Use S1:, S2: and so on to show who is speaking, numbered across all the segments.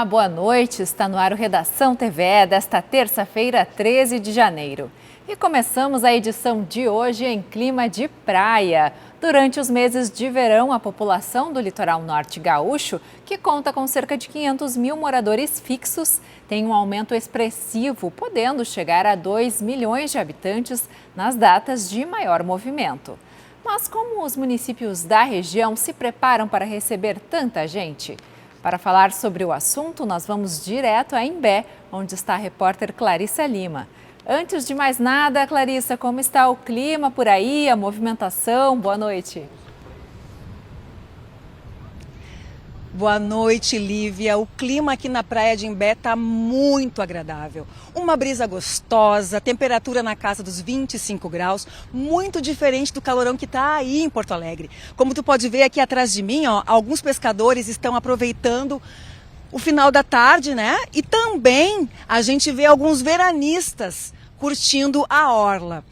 S1: Olá, boa noite. Está no ar o Redação TVE desta terça-feira, 13 de janeiro. E começamos a edição de hoje em clima de praia. Durante os meses de verão, a população do litoral norte gaúcho, que conta com cerca de 500 mil moradores fixos, tem um aumento expressivo, podendo chegar a 2 milhões de habitantes nas datas de maior movimento. Mas como os municípios da região se preparam para receber tanta gente? Para falar sobre o assunto, nós vamos direto a Imbé, onde está a repórter Clarissa Lima. Antes de mais nada, Clarissa, como está o clima por aí, a movimentação? Boa noite.
S2: Boa noite, Lívia. O clima aqui na praia de Imbé está muito agradável. Uma brisa gostosa, temperatura na casa dos 25 graus, muito diferente do calorão que está aí em Porto Alegre. Como tu pode ver aqui atrás de mim, alguns pescadores estão aproveitando o final da tarde, né? E também a gente vê alguns veranistas curtindo a orla.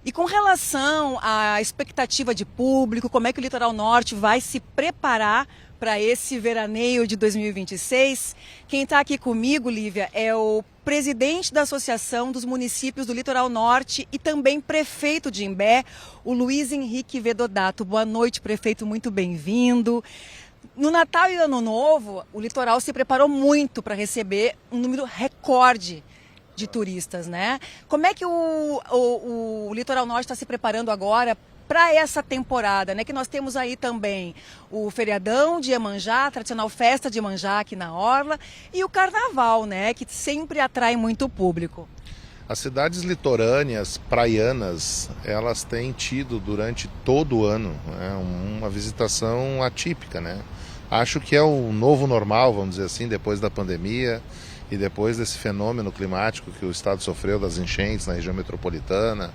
S2: E com relação à expectativa de público, como é que o Litoral Norte vai se preparar para esse veraneio de 2026? Quem está aqui comigo, Lívia, é o presidente da Associação dos Municípios do Litoral Norte e também prefeito de Imbé, o Luiz Henrique Vedodato. Boa noite, prefeito, muito bem-vindo. No Natal e Ano Novo, o litoral se preparou muito para receber um número recorde de turistas, né? Como é que o Litoral Norte está se preparando agora para essa temporada, né? Que nós temos aí também o feriadão de Iemanjá, a tradicional festa de Iemanjá aqui na Orla, e o carnaval, né? Que sempre atrai muito público.
S3: As cidades litorâneas, praianas, elas têm tido durante todo o ano, né, uma visitação atípica, né? Acho que é o novo normal, vamos dizer assim, depois da pandemia e depois desse fenômeno climático que o estado sofreu das enchentes na região metropolitana,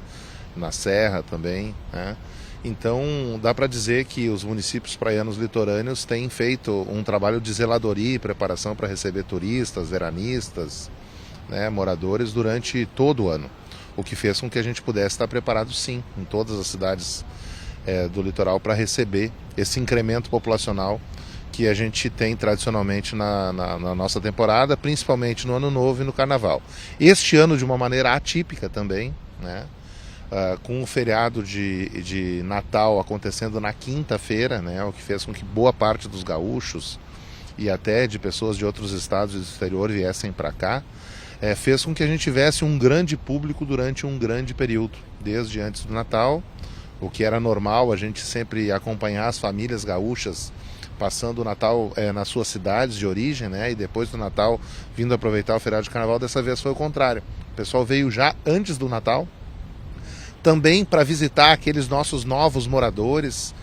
S3: na Serra também, né? Então dá para dizer que os municípios praianos litorâneos têm feito um trabalho de zeladoria e preparação para receber turistas, veranistas, né, moradores durante todo o ano, o que fez com que a gente pudesse estar preparado sim, em todas as cidades do litoral para receber esse incremento populacional que a gente tem tradicionalmente na nossa temporada, principalmente no Ano Novo e no Carnaval. Este ano de uma maneira atípica também, né, com o feriado de Natal acontecendo na quinta-feira, né, o que fez com que boa parte dos gaúchos e até de pessoas de outros estados do exterior viessem para cá, fez com que a gente tivesse um grande público durante um grande período, desde antes do Natal, o que era normal, a gente sempre acompanhar as famílias gaúchas passando o Natal nas suas cidades de origem, né, e depois do Natal vindo aproveitar o feriado de Carnaval. Dessa vez foi o contrário, o pessoal veio já antes do Natal, também para visitar aqueles nossos novos moradores,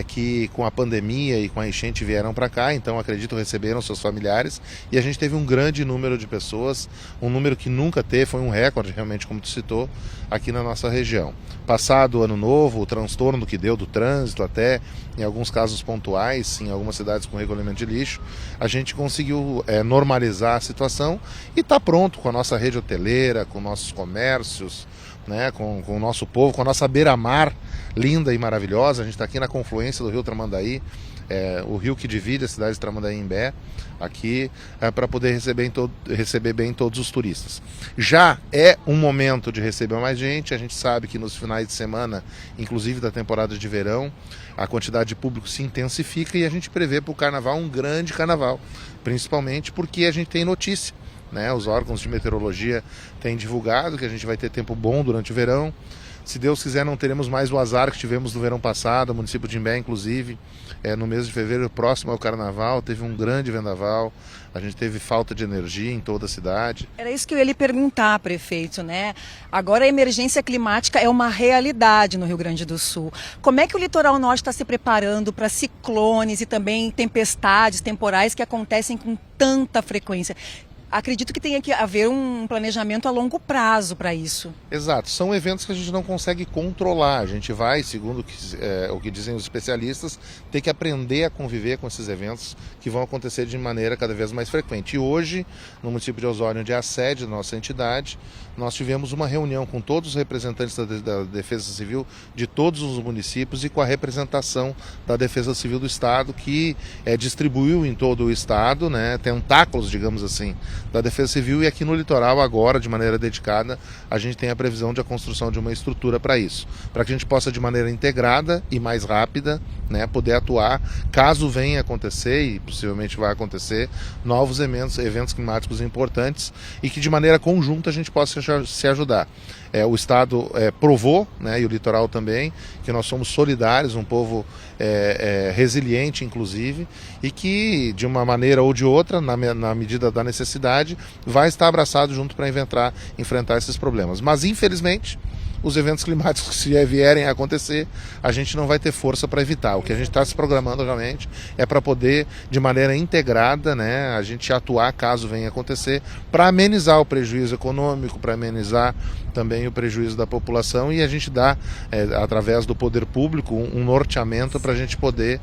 S3: que com a pandemia e com a enchente vieram para cá, então acredito receberam seus familiares, e a gente teve um grande número de pessoas, um número que nunca teve, foi um recorde realmente, como tu citou, aqui na nossa região. Passado o Ano Novo, o transtorno que deu do trânsito, até em alguns casos pontuais, em algumas cidades com recolhimento de lixo, a gente conseguiu normalizar a situação e está pronto com a nossa rede hoteleira, com nossos comércios, né, com o nosso povo, com a nossa beira-mar linda e maravilhosa. A gente está aqui na confluência do rio Tramandaí, o rio que divide a cidade de Tramandaí e Imbé, aqui para poder receber bem todos os turistas. Já é um momento de receber mais gente, a gente sabe que nos finais de semana, inclusive da temporada de verão, a quantidade de público se intensifica e a gente prevê para o carnaval um grande carnaval, principalmente porque a gente tem notícia, né? Os órgãos de meteorologia têm divulgado que a gente vai ter tempo bom durante o verão. Se Deus quiser, não teremos mais o azar que tivemos no verão passado. O município de Imbé, inclusive, no mês de fevereiro, próximo ao Carnaval, teve um grande vendaval. A gente teve falta de energia em toda a cidade.
S2: Era isso que eu ia lhe perguntar, prefeito, né? Agora a emergência climática é uma realidade no Rio Grande do Sul. Como é que o Litoral Norte está se preparando para ciclones e também tempestades temporais que acontecem com tanta frequência? Acredito que tenha que haver um planejamento a longo prazo para isso.
S3: Exato, são eventos que a gente não consegue controlar. A gente vai, segundo o que dizem os especialistas, ter que aprender a conviver com esses eventos que vão acontecer de maneira cada vez mais frequente. E hoje, no município de Osório, onde é a sede da nossa entidade, nós tivemos uma reunião com todos os representantes da Defesa Civil de todos os municípios e com a representação da Defesa Civil do Estado, que distribuiu em todo o Estado, né, tentáculos, digamos assim, da Defesa Civil, e aqui no litoral agora, de maneira dedicada, a gente tem a previsão de a construção de uma estrutura para isso, para que a gente possa de maneira integrada e mais rápida, né, poder atuar caso venha acontecer, e possivelmente vai acontecer, novos eventos climáticos importantes e que de maneira conjunta a gente possa se ajudar. O Estado provou, né, e o litoral também, que nós somos solidários, um povo resiliente, inclusive, e que, de uma maneira ou de outra, na medida da necessidade, vai estar abraçado junto para enfrentar esses problemas. Mas, infelizmente, os eventos climáticos, se vierem a acontecer, a gente não vai ter força para evitar. O que a gente está se programando realmente é para poder, de maneira integrada, né, a gente atuar caso venha a acontecer, para amenizar o prejuízo econômico, para amenizar também o prejuízo da população, e a gente dá, através do poder público, um norteamento para a gente poder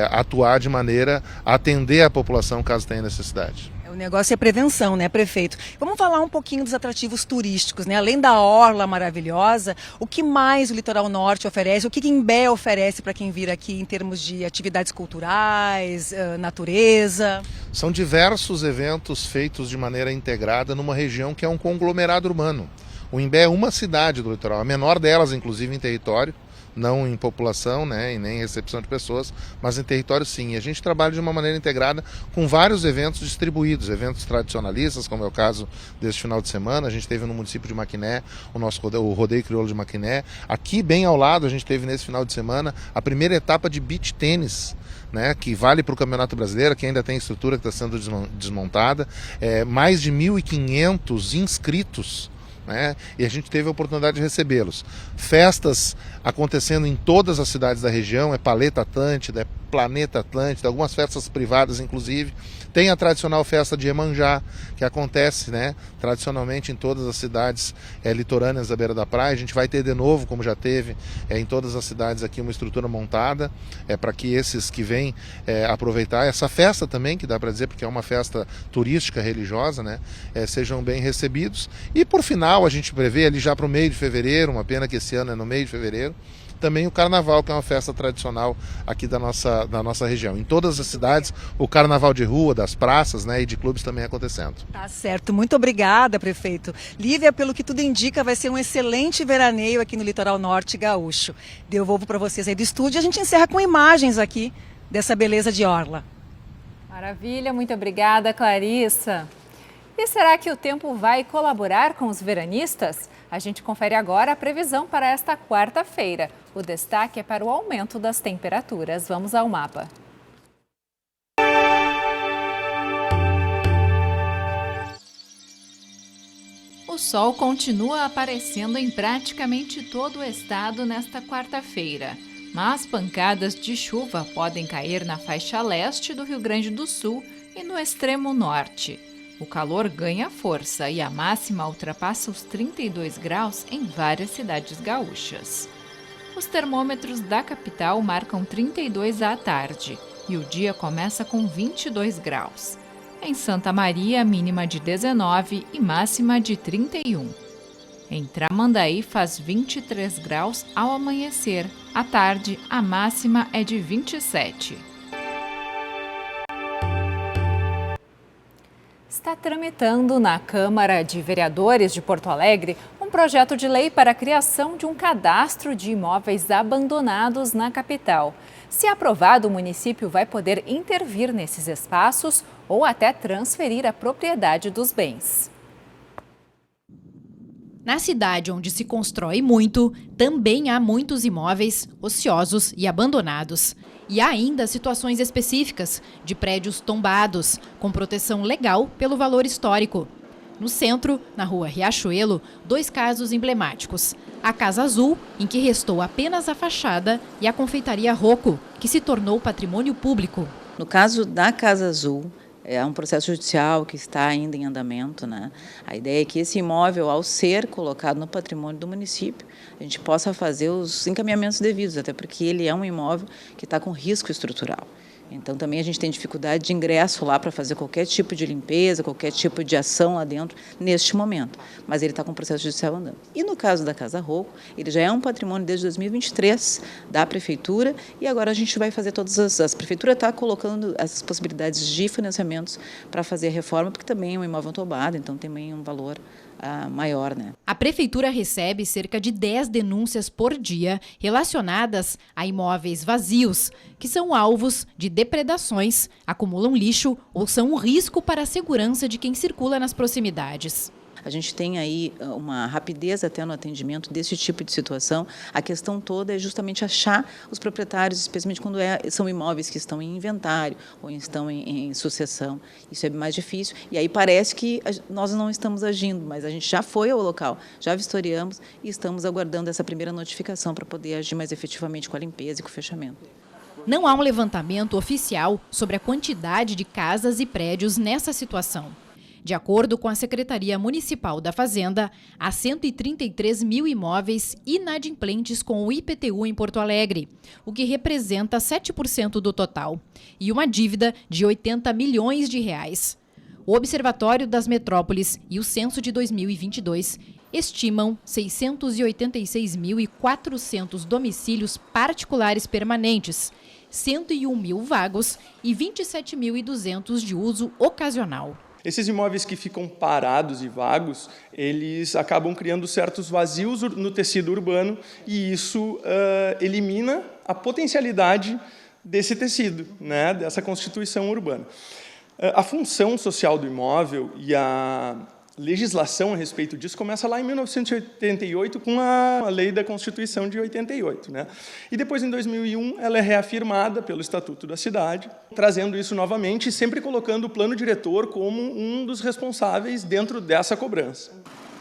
S3: atuar de maneira a atender a população caso tenha necessidade.
S2: O negócio é prevenção, né, prefeito? Vamos falar um pouquinho dos atrativos turísticos, né? Além da orla maravilhosa, o que mais o Litoral Norte oferece? O que Imbé oferece para quem vir aqui em termos de atividades culturais, natureza?
S3: São diversos eventos feitos de maneira integrada numa região que é um conglomerado urbano. O Imbé é uma cidade do litoral, a menor delas, inclusive, em território, não em população, né, e nem em recepção de pessoas, mas em território sim. E a gente trabalha de uma maneira integrada com vários eventos distribuídos, eventos tradicionalistas, como é o caso deste final de semana. A gente teve no município de Maquiné o Rodeio Crioulo de Maquiné. Aqui, bem ao lado, a gente teve nesse final de semana a primeira etapa de beach tênis, né, que vale para o Campeonato Brasileiro, que ainda tem estrutura que está sendo desmontada. Mais de 1.500 inscritos, né? E a gente teve a oportunidade de recebê-los. Festas acontecendo em todas as cidades da região, Paleta Atlântida, Planeta Atlântida, algumas festas privadas inclusive. Tem a tradicional festa de Iemanjá, que acontece, né, tradicionalmente em todas as cidades litorâneas da beira da praia. A gente vai ter de novo, como já teve em todas as cidades aqui, uma estrutura montada para que esses que vêm aproveitar essa festa também, que dá para dizer, porque é uma festa turística religiosa, né, sejam bem recebidos. E por final a gente prevê ali já para o meio de fevereiro, uma pena que esse ano é no meio de fevereiro, também o Carnaval, que é uma festa tradicional aqui da nossa região. Em todas as cidades, o Carnaval de rua, das praças, né, e de clubes também acontecendo.
S2: Tá certo. Muito obrigada, prefeito. Lívia, pelo que tudo indica, vai ser um excelente veraneio aqui no Litoral Norte gaúcho. Devolvo para vocês aí do estúdio e a gente encerra com imagens aqui dessa beleza de orla.
S1: Maravilha, muito obrigada, Clarissa. E será que o tempo vai colaborar com os veranistas? A gente confere agora a previsão para esta quarta-feira. O destaque é para o aumento das temperaturas. Vamos ao mapa. O sol continua aparecendo em praticamente todo o estado nesta quarta-feira, mas pancadas de chuva podem cair na faixa leste do Rio Grande do Sul e no extremo norte. O calor ganha força e a máxima ultrapassa os 32 graus em várias cidades gaúchas. Os termômetros da capital marcam 32 à tarde e o dia começa com 22 graus. Em Santa Maria, mínima de 19 e máxima de 31. Em Tramandaí faz 23 graus ao amanhecer. À tarde, a máxima é de 27. Está tramitando na Câmara de Vereadores de Porto Alegre um projeto de lei para a criação de um cadastro de imóveis abandonados na capital. Se aprovado, o município vai poder intervir nesses espaços ou até transferir a propriedade dos bens.
S4: Na cidade onde se constrói muito, também há muitos imóveis ociosos e abandonados. E há ainda situações específicas de prédios tombados, com proteção legal pelo valor histórico. No centro, na rua Riachuelo, 2 casos emblemáticos. A Casa Azul, em que restou apenas a fachada, e a confeitaria Rocco, que se tornou patrimônio público.
S5: No caso da Casa Azul, É um processo judicial que está ainda em andamento, né? A ideia é que esse imóvel, ao ser colocado no patrimônio do município, a gente possa fazer os encaminhamentos devidos, até porque ele é um imóvel que está com risco estrutural. Então, também a gente tem dificuldade de ingresso lá para fazer qualquer tipo de limpeza, qualquer tipo de ação lá dentro, neste momento. Mas ele está com o processo judicial andando. E no caso da Casa Rocco, ele já é um patrimônio desde 2023 da Prefeitura e agora a gente vai fazer todas as... A Prefeitura está colocando essas possibilidades de financiamentos para fazer a reforma, porque também é um imóvel tombado, então também um valor maior, né?
S4: A Prefeitura recebe cerca de 10 denúncias por dia relacionadas a imóveis vazios, que são alvos de depredações, acumulam lixo ou são um risco para a segurança de quem circula nas proximidades.
S5: A gente tem aí uma rapidez até no atendimento desse tipo de situação. A questão toda é justamente achar os proprietários, especialmente quando são imóveis que estão em inventário ou estão em sucessão. Isso é mais difícil. E aí parece que nós não estamos agindo, mas a gente já foi ao local, já vistoriamos e estamos aguardando essa primeira notificação para poder agir mais efetivamente com a limpeza e com o fechamento.
S4: Não há um levantamento oficial sobre a quantidade de casas e prédios nessa situação. De acordo com a Secretaria Municipal da Fazenda, há 133 mil imóveis inadimplentes com o IPTU em Porto Alegre, o que representa 7% do total, e uma dívida de 80 milhões de reais. O Observatório das Metrópoles e o Censo de 2022 estimam 686.400 domicílios particulares permanentes, 101 mil vagos e 27.200 de uso ocasional.
S6: Esses imóveis que ficam parados e vagos, eles acabam criando certos vazios no tecido urbano e isso elimina a potencialidade desse tecido, né, dessa constituição urbana. A função social do imóvel e a legislação a respeito disso começa lá em 1988 com a Lei da Constituição de 88, né? E depois, em 2001, ela é reafirmada pelo Estatuto da Cidade, trazendo isso novamente e sempre colocando o plano diretor como um dos responsáveis dentro dessa cobrança.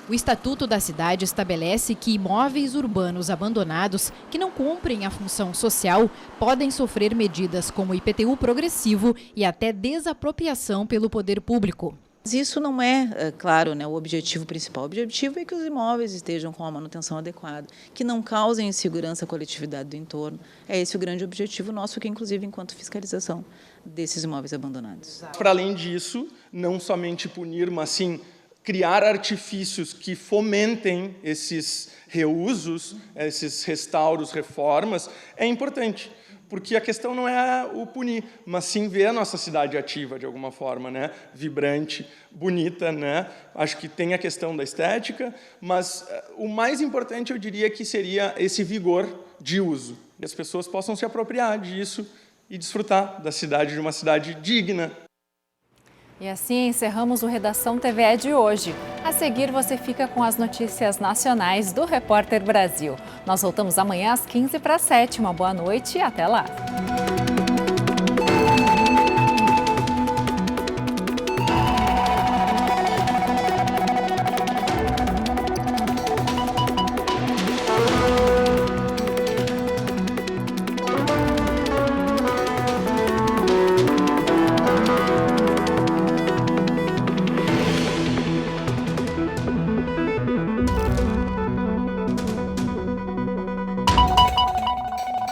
S4: O Estatuto da Cidade estabelece que imóveis urbanos abandonados que não cumprem a função social podem sofrer medidas como IPTU progressivo e até desapropriação pelo poder público.
S5: Mas isso não é, claro, né, o objetivo principal. O objetivo é que os imóveis estejam com a manutenção adequada, que não causem insegurança à coletividade do entorno. É esse o grande objetivo nosso, que inclusive enquanto fiscalização desses imóveis abandonados.
S6: Para além disso, não somente punir, mas sim criar artifícios que fomentem esses reusos, esses restauros, reformas, é importante. Porque a questão não é o punir, mas sim ver a nossa cidade ativa de alguma forma, né? Vibrante, bonita, né? Acho que tem a questão da estética, mas o mais importante eu diria que seria esse vigor de uso. Que as pessoas possam se apropriar disso e desfrutar da cidade, de uma cidade digna.
S1: E assim encerramos o Redação TVE de hoje. A seguir você fica com as notícias nacionais do Repórter Brasil. Nós voltamos amanhã às 6:45. Uma boa noite e até lá!